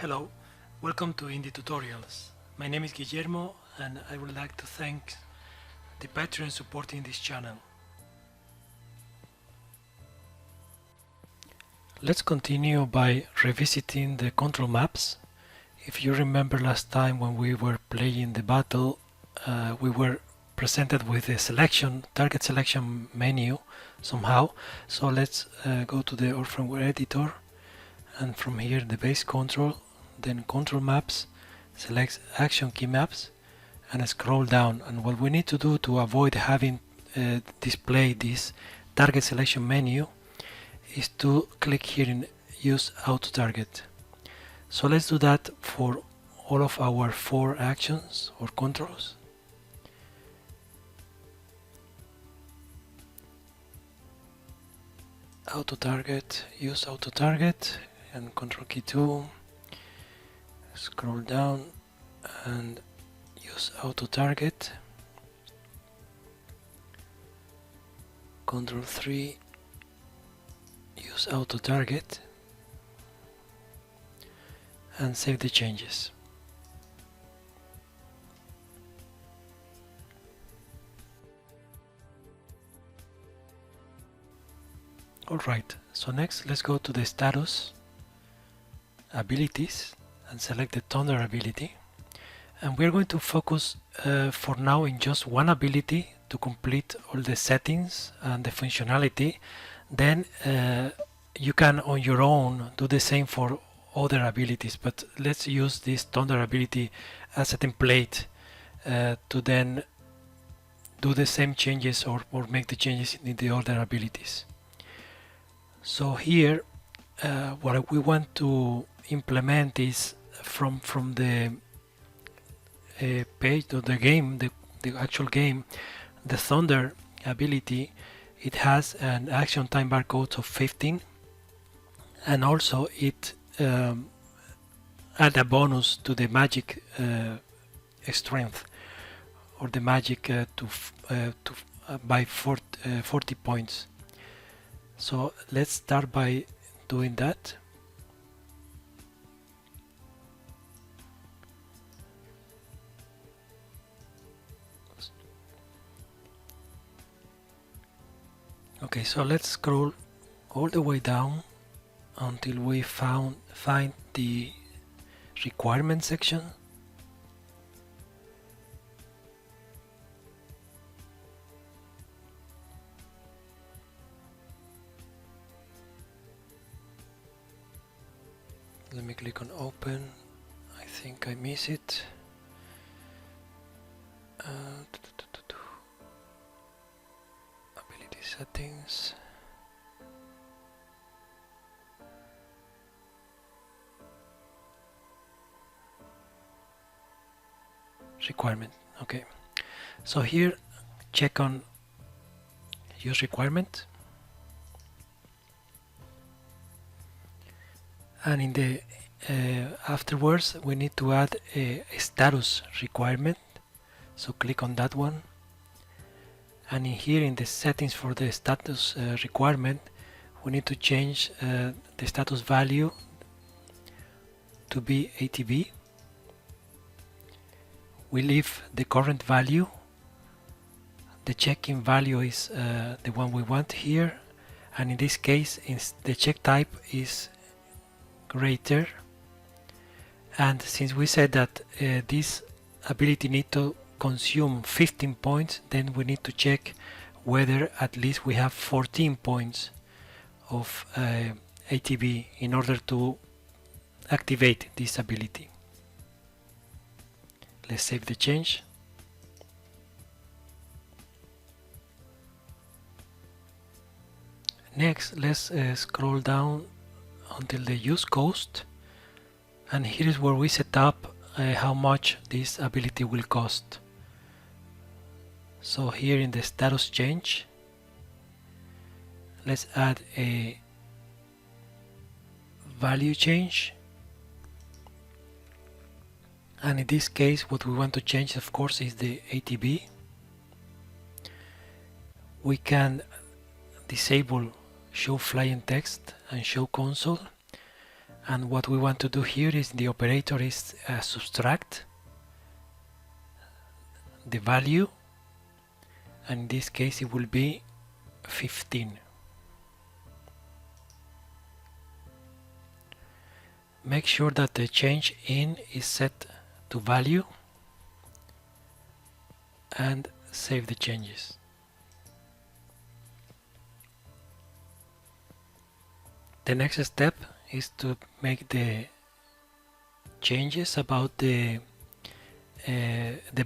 Hello, welcome to Indie Tutorials. My name is Guillermo and I would like to thank the patrons supporting this channel. Let's continue by revisiting the control maps. If you remember last time when we were playing the battle, we were presented with the target selection menu somehow. So let's go to the ORK Framework editor, and from here the base control, then control maps, select action key maps and scroll down. And what we need to do to avoid having display this target selection menu is to click here in use auto target. So let's do that for all of our 4 actions or controls. Auto target, use auto target, and control key 2, scroll down and use auto target, control 3, use auto target, and save the changes. Alright, so next let's go to the status, abilities, and select the Thunder ability. And we're going to focus for now in just one ability to complete all the settings and the functionality. Then you can on your own do the same for other abilities, but let's use this Thunder ability as a template to then do the same changes or make the changes in the other abilities. So here what we want to implement is from the page of the game, the actual game, the Thunder ability. It has an action time barcode of 15, and also it add a bonus to the magic strength, or the magic by 40 points. So let's start by doing that. Okay, so let's scroll all the way down until we find the requirement section. Let me click on open. I think I miss it. Ability settings. Requirement. Okay, so here check on use requirement, and in the afterwards we need to add a status requirement, so click on that one, and in here in the settings for the status requirement we need to change the status value to be ATB. We leave the current value. The check-in value is the one we want here, and in this case the check type is greater. And since we said that this ability need to consume 15 points, then we need to check whether at least we have 14 points of ATB in order to activate this ability. Let's save the change. Next, let's scroll down until the use cost, and here is where we set up how much this ability will cost. So here in the status change, let's add a value change, and in this case what we want to change of course is the ATB. We can disable show flying text and show console, and what we want to do here is the operator is subtract the value, and in this case it will be 15. Make sure that the change in is set to value and save the changes. The next step is to make the changes about the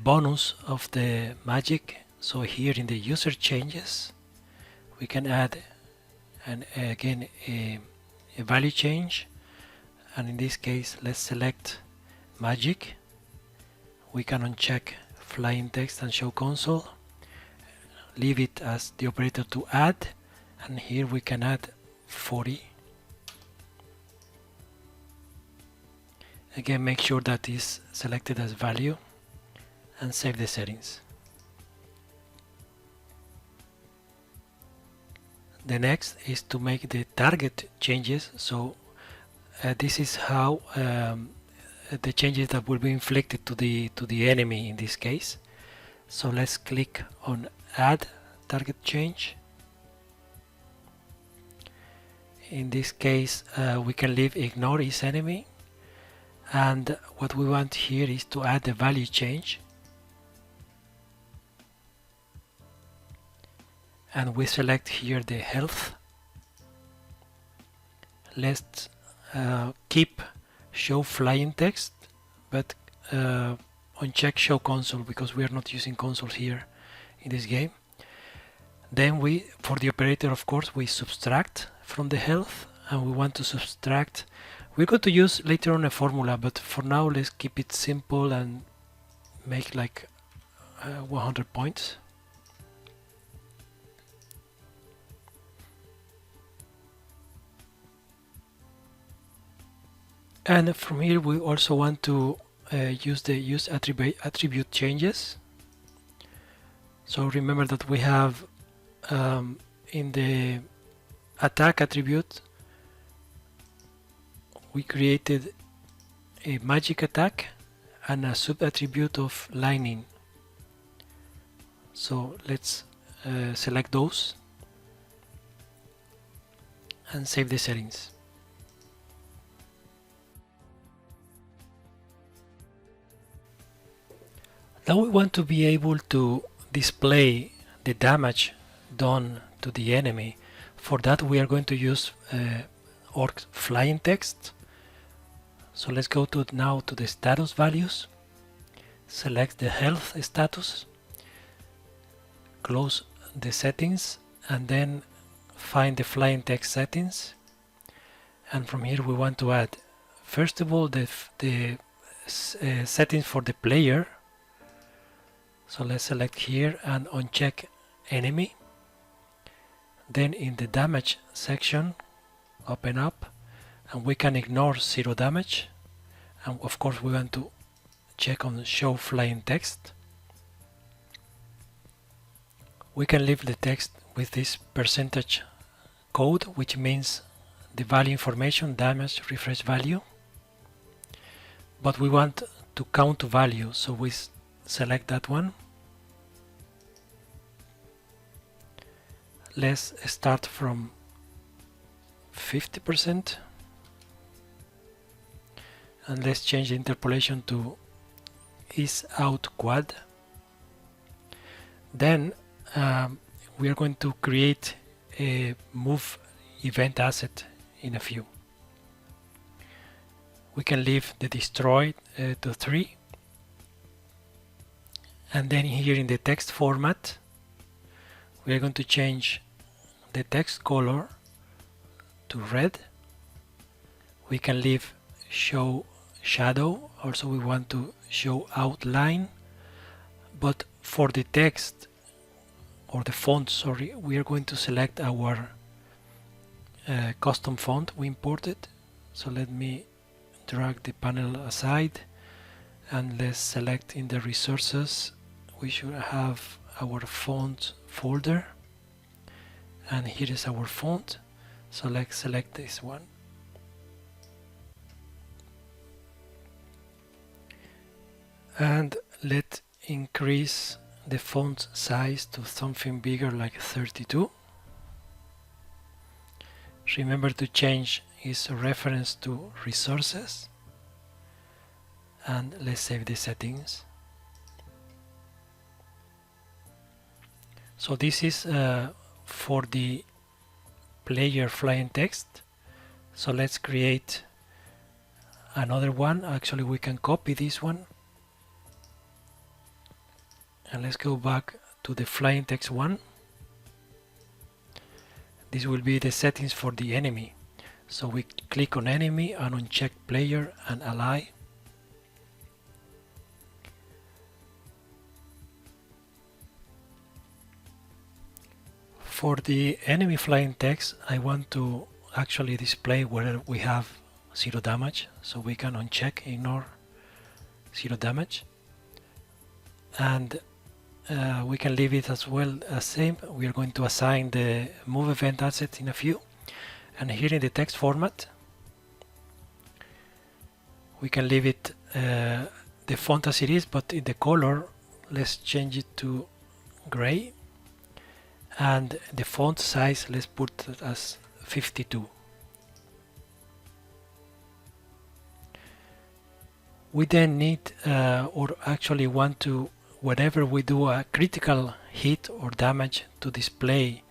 bonus of the magic. So here in the user changes we can add again a value change, and in this case let's select magic. We can uncheck flying text and show console, leave it as the operator to add, and here we can add 40. Again, make sure that is selected as value and save the settings. The next is to make the target changes. So this is how the changes that will be inflicted to the enemy in this case. So let's click on add target change. In this case we can leave ignore is enemy, and what we want here is to add the value change, and we select here the health. Let's keep show flying text, but uncheck show console because we are not using console here in this game. Then we, for the operator of course, we subtract from the health, and we want to subtract. We're going to use later on a formula, but for now let's keep it simple and make like 100 points. And from here we also want to use the use attribute changes. So remember that we have in the attack attribute we created a magic attack and a sub attribute of lightning. So let's select those and save the settings. Now we want to be able to display the damage done to the enemy. For that we are going to use ORK flying text. So let's go now to the status values, select the health status, close the settings, and then find the flying text settings. And from here we want to add first of all the settings for the player. So let's select here and uncheck enemy. Then in the damage section, open up, and we can ignore 0 damage, and of course we want to check on show flying text. We can leave the text with this percentage code, which means the value information, damage, refresh value, but we want to count to value, so we select that one. Let's start from 50%. And let's change the interpolation to is out quad. Then we are going to create a move event asset in a few. We can leave the destroy to 3, and then here in the text format we are going to change the text color to red. We can leave show shadow, also we want to show outline, but for the text or the font, sorry, we are going to select our custom font we imported. So let me drag the panel aside and let's select in the resources. We should have our font folder, and here is our font. So let's select this one. and let's increase the font size to something bigger like 32. Remember to change its reference to resources, and let's save the settings. So this is for the player flying text. So let's create another one. Actually, we can copy this one, and let's go back to the flying text one. This will be the settings for the enemy. So we click on enemy and uncheck player and ally. For the enemy flying text, I want to actually display where we have 0 damage, so we can uncheck ignore 0 damage, and we can leave it as well as same. We are going to assign the move event asset in a few, and here in the text format we can leave it the font as it is, but in the color let's change it to gray, and the font size let's put it as 52. We then need or actually want to, whenever we do a critical hit or damage, to display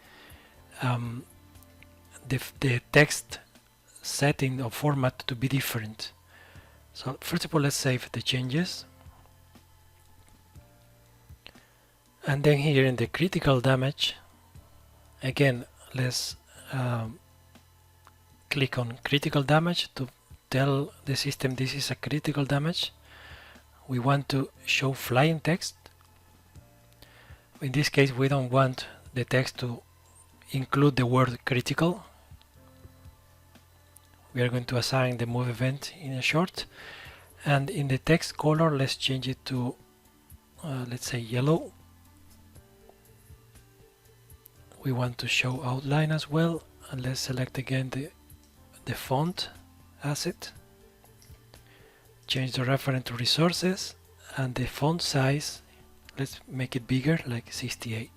the text setting or format to be different. So first of all, let's save the changes, and then here in the critical damage, again let's click on critical damage to tell the system this is a critical damage. We want to show flying text. In this case we don't want the text to include the word critical. We are going to assign the move event in a short, and in the text color let's change it to let's say yellow. We want to show outline as well, and let's select again the font asset, change the reference to resources, and the font size let's make it bigger, like 68.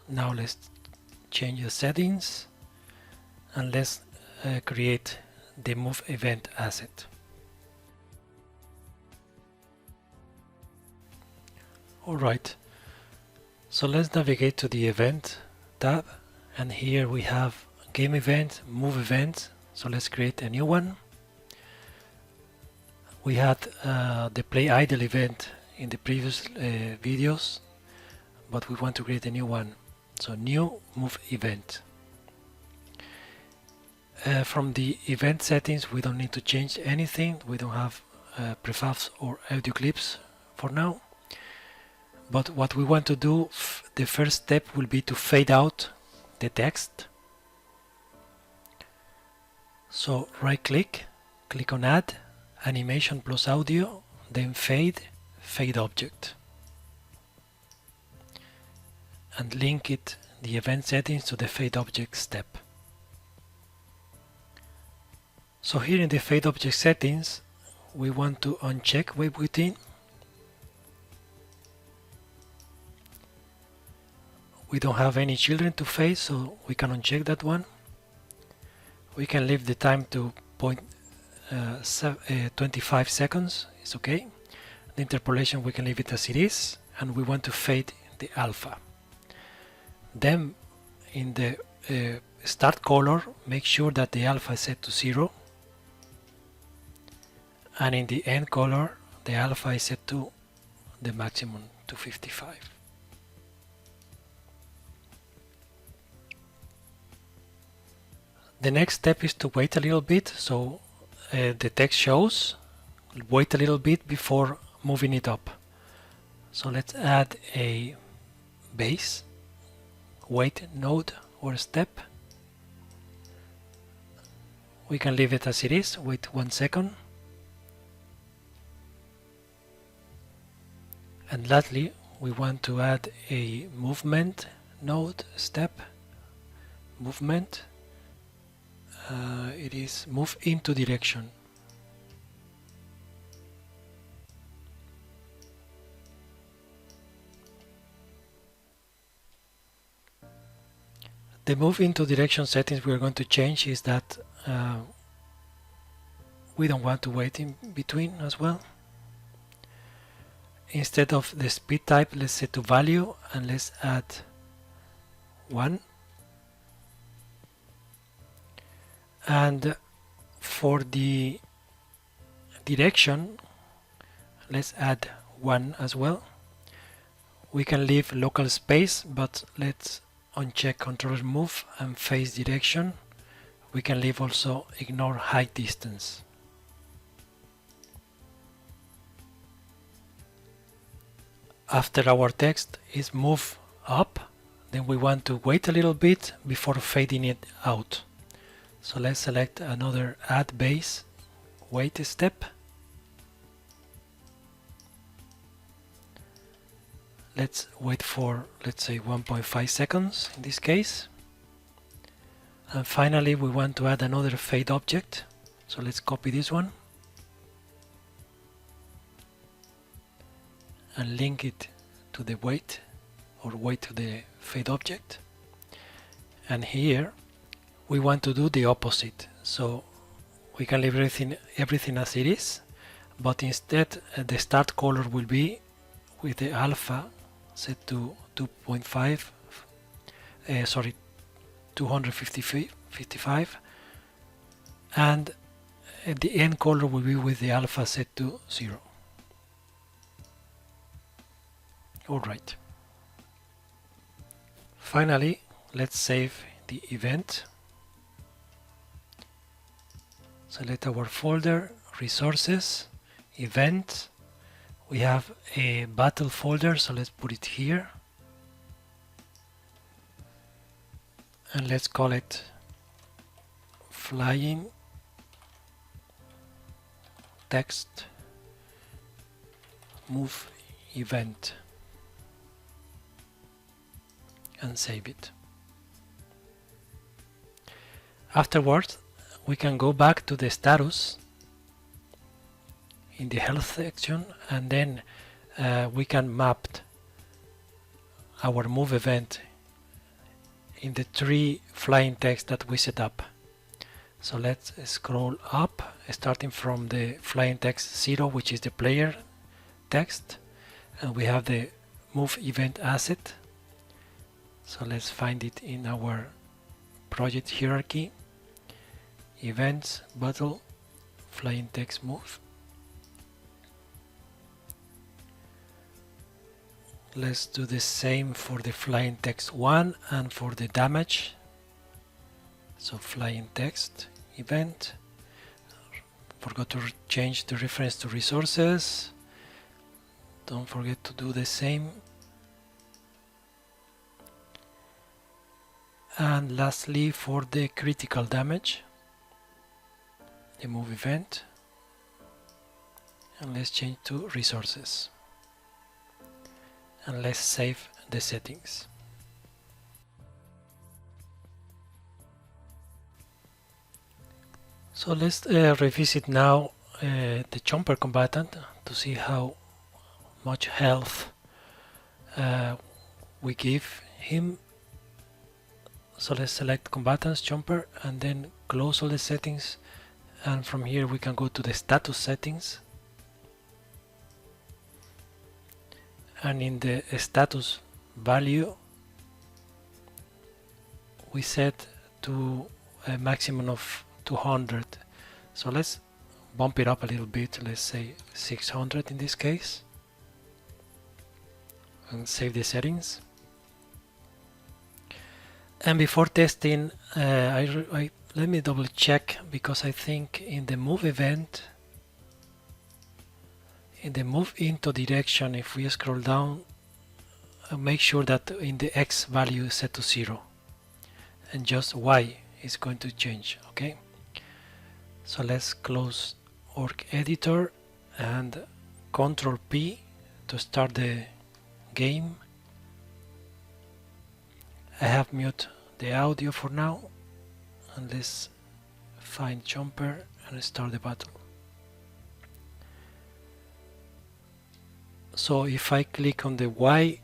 Now let's change the settings, and let's create the move event asset. Alright, so let's navigate to the event tab, and here we have game event, move event. So let's create a new one. We had the play idle event in the previous videos, but we want to create a new one. So new move event. From the event settings we don't need to change anything. We don't have prefabs or audio clips for now. But what we want to do, the first step will be to fade out the text. So right click, click on add, animation plus audio, then fade object, and link it, the event settings, to the fade object step. So here in the fade object settings we want to uncheck wave within. We don't have any children to fade, so we can uncheck that one. We can leave the time to 25 seconds, it's okay. The interpolation we can leave it as it is, and we want to fade the alpha. Then in the start color, make sure that the alpha is set to 0, and in the end color the alpha is set to the maximum, to 55. The next step is to wait a little bit, so the text shows. Wait a little bit before moving it up. So let's add a base wait node or step. We can leave it as it is, wait 1 second. And lastly, we want to add a movement node step, movement. It is move into direction. The move into direction settings we are going to change is that we don't want to wait in between as well. Instead of the speed type, let's set to value and let's add 1. And for the direction, let's add 1 as well. We can leave local space, but let's uncheck controller move and face direction. We can leave also ignore height distance. After our text is moved up, then we want to wait a little bit before fading it out. So let's select another add base wait step. Let's wait for, let's say, 1.5 seconds in this case. And finally we want to add another fade object. So let's copy this one and link it to the wait or wait to the fade object. And here we want to do the opposite. So we can leave everything as it is, but instead the start color will be with the alpha set to 255, and the end color will be with the alpha set to 0. Alright. Finally, let's save the event. Select our folder, resources, event. We have a battle folder, so let's put it here. And let's call it flying text move event. And save it. Afterwards, we can go back to the status in the health section, and then we can map our move event in the 3 flying text that we set up. So let's scroll up, starting from the flying text 0, which is the player text, and we have the move event asset. So let's find it in our project hierarchy, events, battle, flying text move. Let's do the same for the flying text 1 and for the damage. So flying text event. Forgot to change the reference to resources. Don't forget to do the same. And lastly, for the critical damage, the move event, and let's change to resources, and let's save the settings. So let's revisit now the Chomper combatant to see how much health we give him. So let's select combatants Chomper and then close all the settings, and from here we can go to the status settings, and in the status value we set to a maximum of 200. So let's bump it up a little bit, let's say 600 in this case, and save the settings. And before testing, let me double check, because I think in the move event, in the move into direction, if we scroll down, make sure that in the X value is set to 0 and just Y is going to change. Okay, so let's close ORK editor and Ctrl P to start the game. I have mute the audio for now, and let's find Chomper and start the battle. So if I click on the Y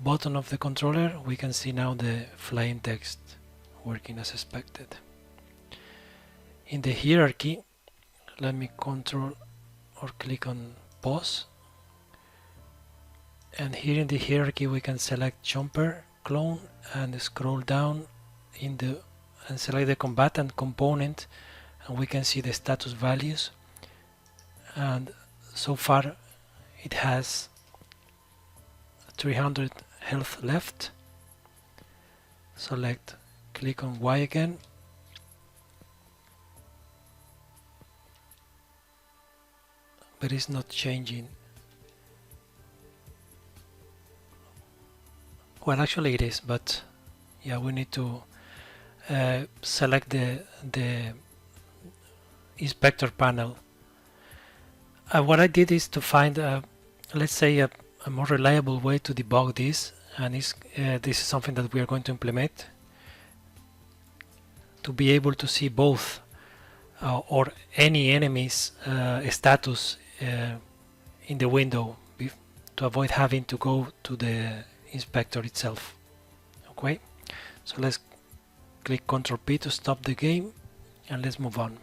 button of the controller, we can see now the flying text working as expected. In the hierarchy, let me control or click on pause, and here in the hierarchy we can select jumper clone and scroll down in the and select the combatant component, and we can see the status values, and so far it has 300 health left. Select, click on Y again, but it's not changing. Well, actually it is, but yeah, we need to select the inspector panel. What I did is to find, let's say, a more reliable way to debug this, and this is something that we are going to implement to be able to see both or any enemy's status in the window, to avoid having to go to the inspector itself. Okay, so let's click Ctrl P to stop the game, and let's move on.